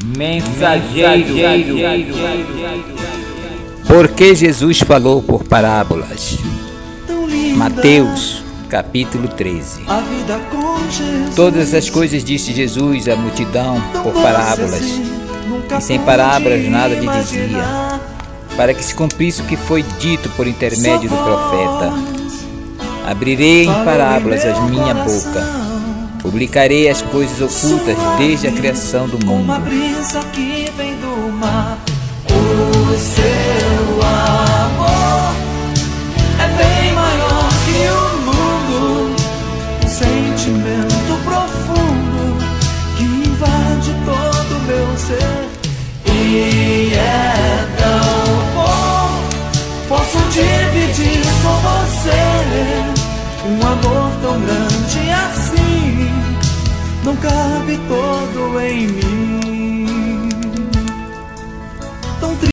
Mensageiro. Porque Jesus falou por parábolas. Mateus, capítulo 13. Todas as coisas disse Jesus à multidão por parábolas, e sem parábolas nada lhe dizia, para que se cumprisse o que foi dito por intermédio do profeta. Abrirei em parábolas a minha boca, publicarei as coisas ocultas desde a criação do mundo. O seu amor é bem maior que o mundo, um sentimento profundo que invade todo o meu ser. E é tão bom, posso dividir com você um amor tão grande assim, não cabe todo em mim.